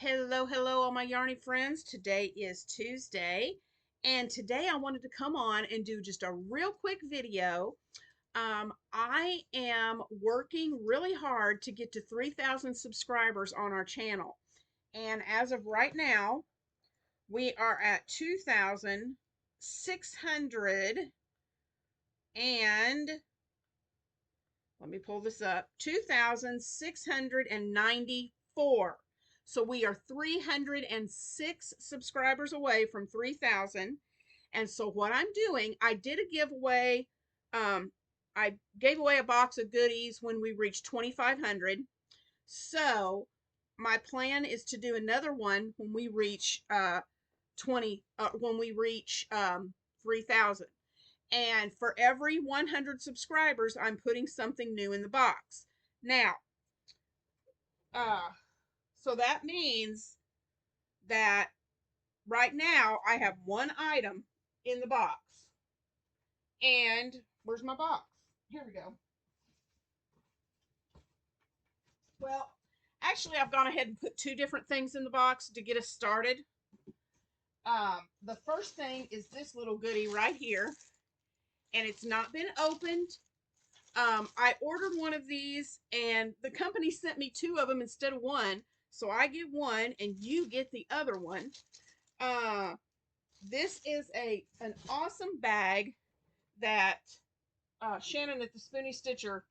Hello, hello, all my yarny friends. Today is Tuesday, and today I wanted to come on and do just a real quick video. I am working really hard to get to 3,000 subscribers on our channel, and as of right now, we are at 2,600 and let me pull this up 2,694. So we are 306 subscribers away from 3,000. And so what I'm doing, I did a giveaway. Um, I gave away a box of goodies when we reached 2,500. So my plan is to do another one when we reach 3,000. And for every 100 subscribers, I'm putting something new in the box. Now, uh, so that means that right now I have one item in the box. And where's my box? Here we go. Well, actually, I've gone ahead and put two different things in the box to get us started. The first thing is this little goodie right here, and it's not been opened. I ordered one of these, and the company sent me two of them instead of one. So I get one, and you get the other one. This is an awesome bag that Shannon at the Spoonie Stitcher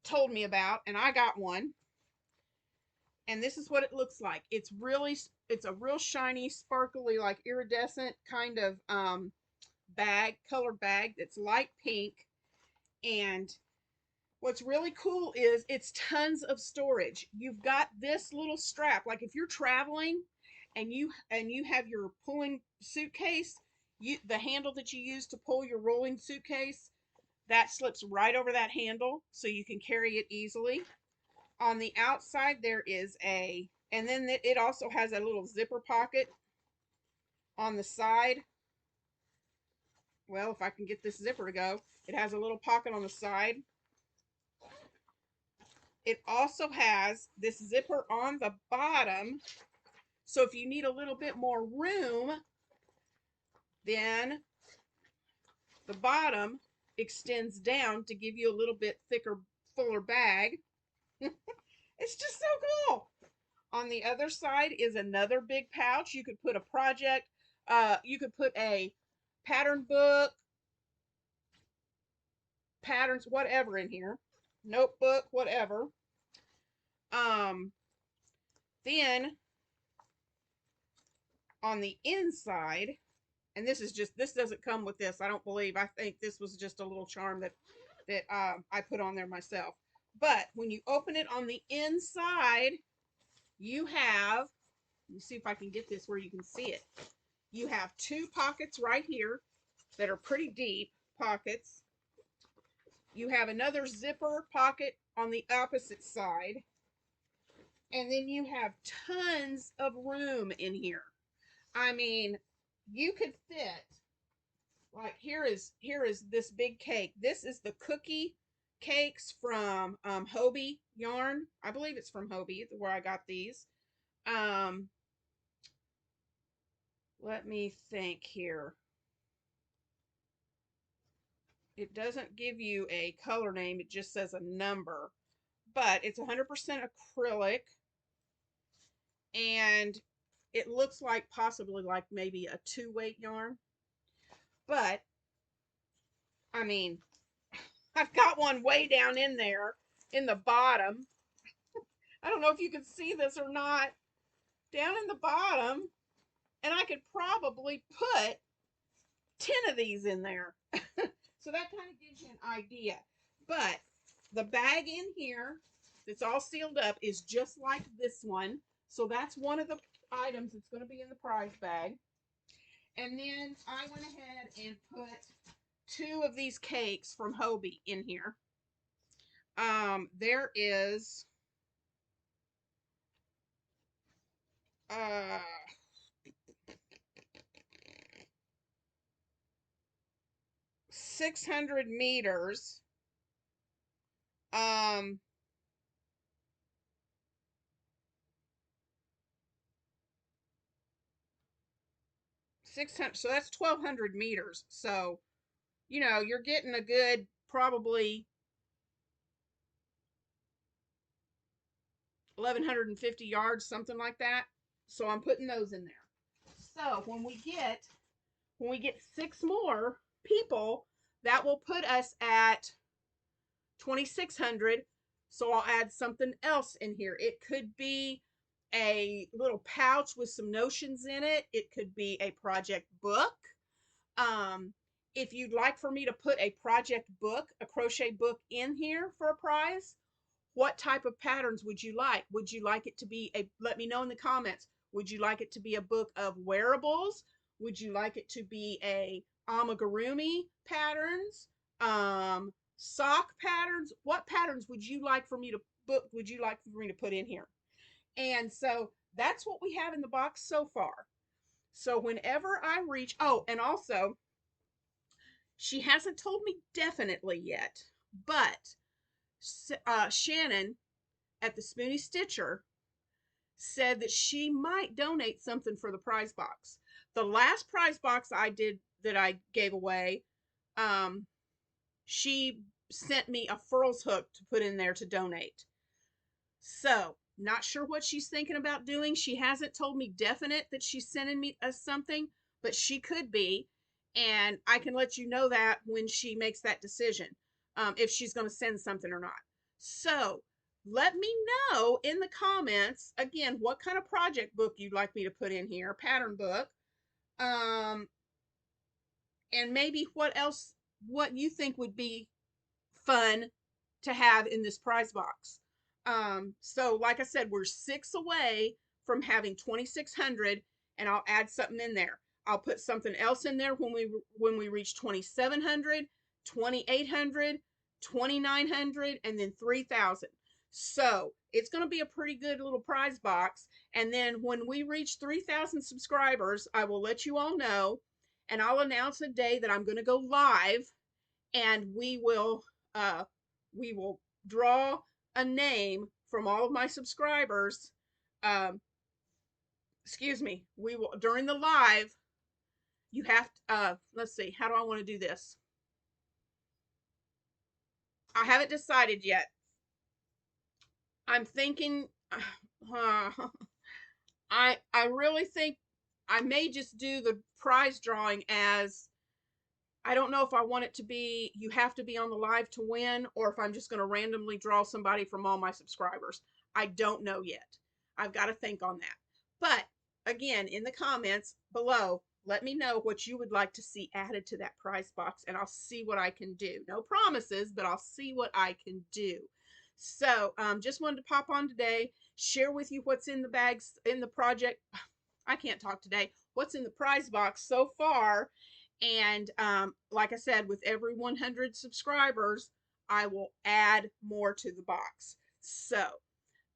told me about, and I got one. And this is what it looks like. It's a real shiny, sparkly, like iridescent kind of colored bag that's light pink. And what's really cool is it's tons of storage. You've got this little strap, like if you're traveling and you have your pulling suitcase, the handle that you use to pull your rolling suitcase, that slips right over that handle so you can carry it easily. On the outside there is and then it also has a little zipper pocket on the side. Well, if I can get this zipper to go, it has a little pocket on the side. It also has this zipper on the bottom. So if you need a little bit more room, then the bottom extends down to give you a little bit thicker, fuller bag. It's just so cool. On the other side is another big pouch. You could put a project, you could put a pattern book, patterns, whatever in here, notebook, whatever. Then on the inside, and this doesn't come with this, I don't believe. I think this was just a little charm that I put on there myself. But when you open it on the inside, you have, let me see if I can get this where you can see it. You have two pockets right here that are pretty deep pockets. You have another zipper pocket on the opposite side. And then you have tons of room in here. I mean, you could fit, like here is this big cake. This is the cookie cakes from Hobie yarn. I believe it's from Hobie where I got these. Let me think here. It doesn't give you a color name, it just says a number. But it's 100% acrylic, and it looks like possibly like maybe a 2-weight yarn. But I mean, I've got one way down in there in the bottom. I don't know if you can see this or not. Down in the bottom, and I could probably put 10 of these in there. So that kind of gives you an idea. But the bag in here that's all sealed up is just like this one. So that's one of the items that's going to be in the prize bag. And then I went ahead and put two of these cakes from Hobie in here. There is 600 meters. 600, so that's 1,200 meters. So, you know, you're getting a good probably 1,150 yards, something like that. So I'm putting those in there. So when we get 6 more people, that will put us at 2,600. So I'll add something else in here. It could be a little pouch with some notions in it. It could be a project book. Um, if you'd like for me to put a project book, a crochet book in here for a prize, what type of patterns would you like? Would you like it to be let me know in the comments. Would you like it to be a book of wearables? Would you like it to be a amigurumi patterns? Sock patterns? What patterns would you like for me to put in here? And so that's what we have in the box so far. So whenever I reach, oh, and also she hasn't told me definitely yet, but Shannon at the Spoony Stitcher said that she might donate something for the prize box. The last prize box I gave away, she sent me a furls hook to put in there to donate. So, not sure what she's thinking about doing. She hasn't told me definite that she's sending me something, but she could be. And I can let you know that when she makes that decision, if she's going to send something or not. So, let me know in the comments, again, what kind of project book you'd like me to put in here, pattern book. And maybe what you think would be fun to have in this prize box. So like I said, we're 6 away from having 2,600, and I'll add something in there. I'll put something else in there when we reach 2,700, 2,800, 2,900, and then 3,000. So it's going to be a pretty good little prize box. And then when we reach 3,000 subscribers, I will let you all know, and I'll announce a day that I'm going to go live, and we will draw a name from all of my subscribers. Excuse me. We will, during the live, you have to, let's see, how do I want to do this? I haven't decided yet. I'm thinking, I really think I may just do the prize drawing as, I don't know if I want it to be, you have to be on the live to win, or if I'm just going to randomly draw somebody from all my subscribers. I don't know yet. I've got to think on that. But again, in the comments below, let me know what you would like to see added to that prize box, and I'll see what I can do. No promises, but I'll see what I can do. So just wanted to pop on today, share with you what's in the bags, in the project. I can't talk today. What's in the prize box so far. And like I said, with every 100 subscribers, I will add more to the box. So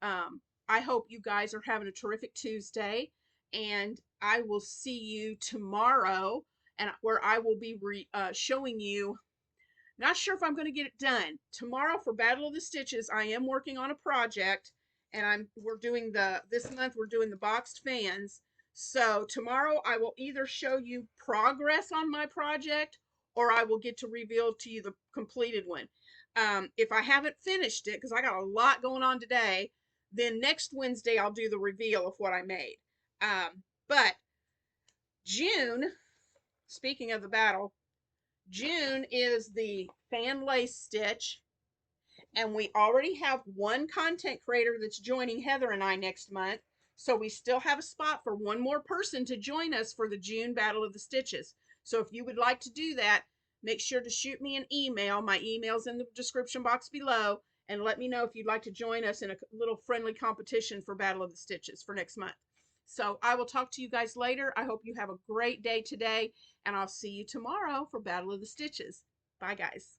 I hope you guys are having a terrific Tuesday, and I will see you tomorrow, and where I will be showing you. Not sure if I'm going to get it done tomorrow for Battle of the Stitches. I am working on a project, and we're doing this month we're doing the boxed fans. So tomorrow I will either show you progress on my project, or I will get to reveal to you the completed one. If I haven't finished it, because I got a lot going on today, then next Wednesday I'll do the reveal of what I made. But June, speaking of the battle, June is the fan lace stitch, and we already have one content creator that's joining Heather and I next month. So we still have a spot for one more person to join us for the June Battle of the Stitches. So if you would like to do that, make sure to shoot me an email. My email's in the description box below, and let me know if you'd like to join us in a little friendly competition for Battle of the Stitches for next month. So I will talk to you guys later. I hope you have a great day today, and I'll see you tomorrow for Battle of the Stitches. Bye, guys.